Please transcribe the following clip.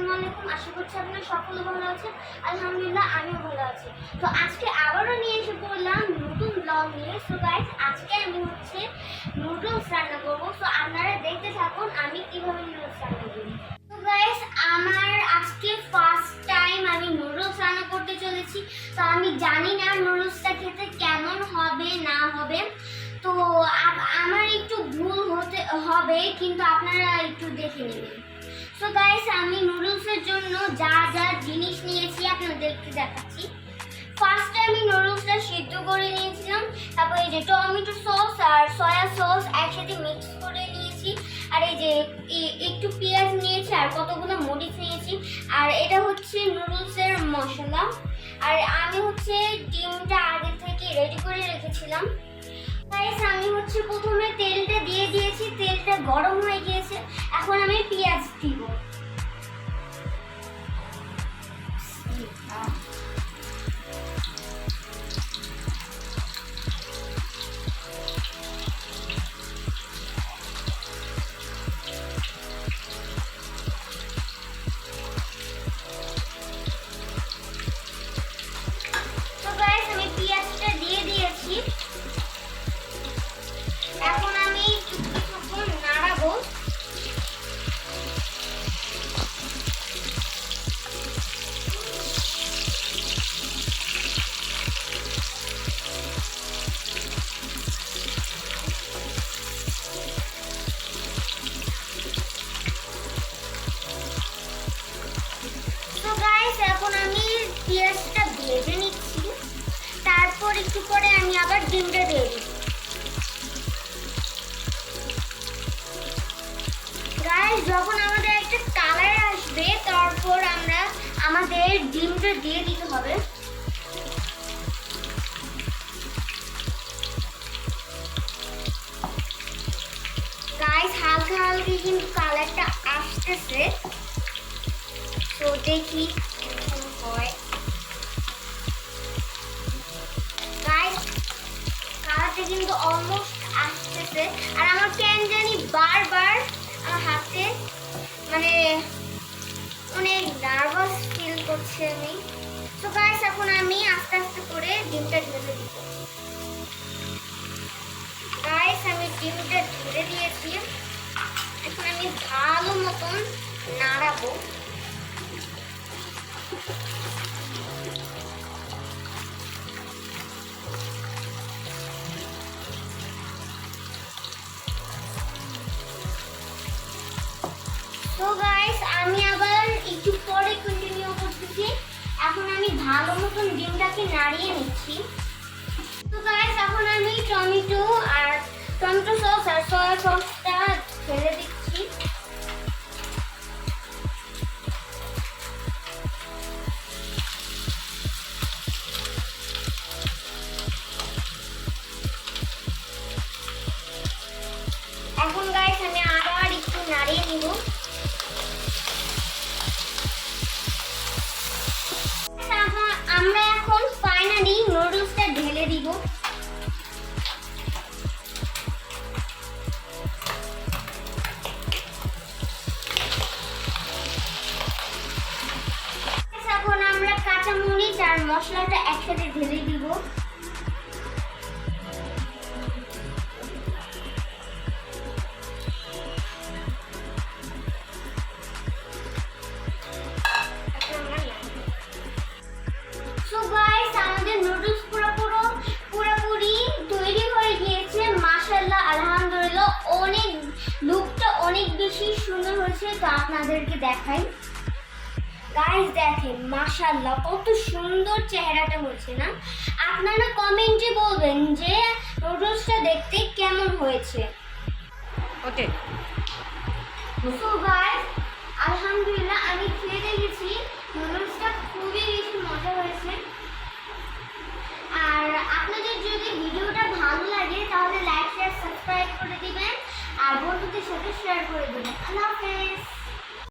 আসসালামু আলাইকুম। আশা করছি আপনারা সকলে ভালো আছেন। আলহামদুলিল্লাহ আমিও ভালো আছি। তো আজকে আবারও নিয়ে এসে পড়লাম নতুন ব্লগ নিয়ে। সো গাইস, আজকে আমি নুডলস রান্না করবো। সো আপনারা দেখতে থাকুন আমি কিভাবে নুডলস রান্না করি। তো গাইস, আমার আজকে ফার্স্ট টাইম আমি নুডলস রান্না করতে চলেছি। তো আমি জানি না নুডলসটা খেতে কেমন হবে না হবে। তো আমার একটু ভুল হবে, কিন্তু আপনারা একটু দেখে নেবেন। সো গাইস, আমি নুডলসের জন্য যা যা জিনিস নিয়েছি আপনাদেরকে দেখাচ্ছি। ফার্স্টে আমি নুডলসটা সিদ্ধ করে নিয়েছিলাম। তারপর এই যে টমেটো সস আর সয়া সস একসাথে মিক্স করে নিয়েছি। আর এই যে একটু পেঁয়াজ নিয়েছি আর কতগুলো মরিচ নিয়েছি। আর এটা হচ্ছে নুডলসের মশলা। আর আমি হচ্ছে ডিমটা আগে থেকে রেডি করে রেখেছিলাম। গাইস, আমি হচ্ছে প্রথমে তেলটা দিয়ে দিয়েছি। তেলটা গরম হয়ে গিয়েছে। এখন আমি পেঁয়াজ দিব। তো গাইস, আমি পেঁয়াজটা দিয়ে দিয়েছি। এখন আমি কিছুক্ষণ নাড়াবো। তো গাইস, এখন আমি পেঁয়াজটা ভেজে নিচ্ছি। তারপর একটু পরে আমি আবার ডিমটা দিয়ে দিই। গাইস, যখন আমাদের একটা কালার আসবে তারপর আমরা আমাদের ডিমটা দিয়ে দিতে হবে। গাইস, হালকা হালকা কিন্তু কালারটা আসতেছে। তো দেখি কেমন হয়। গাইস, কালারটা কিন্তু অলমোস্ট আসতেছে। আর আমার কেন জানি বারবার আমার হাতে মানে অনেক নার্ভাস ফিল করছে আমি। তো গাইস, এখন আমি আস্তে আস্তে করে ডিমটা ঢেলে দিব। গাইস, আমি ডিমটা ঢেলে দিয়েছি। এখন আমি ভালো মতন নাড়াবো। তো গাইস, আমি আবার একটু পরে কন্টিনিউ করতেছি। এখন আমি ভালো মতন ডিমটাকে নাড়িয়ে নিচ্ছি। তো গাইস, এখন আমি টমেটো সস আর সয়া সসটা ঢেলে দিচ্ছি। এখন গাইস, আমি আবার একটু নাড়িয়ে নিব। আমরা এখন ফাইনালি নুডলসটা ঢেলে দিব। এখন আমরা কাঁচা মরিচ আর মশলাটা একসাথে ঢেলে দিব। সো গাইস, আমাদের নুডলস পুরোপুরি তৈরি হয়ে গিয়েছে। মাশাআল্লাহ, আলহামদুলিল্লাহ, লুকটা অনেক বেশি সুন্দর হয়েছে। তো আপনাদেরকে দেখাই। গাইস, দেখেন মাশাআল্লাহ কত সুন্দর চেহারাটা হয়েছে না? আপনারা কমেন্টে বলবেন যে নুডলসটা দেখতে কেমন হয়েছে। ওকে। সো গাইস, আলহামদুলিল্লাহ আমি খেয়ে দেখেছি।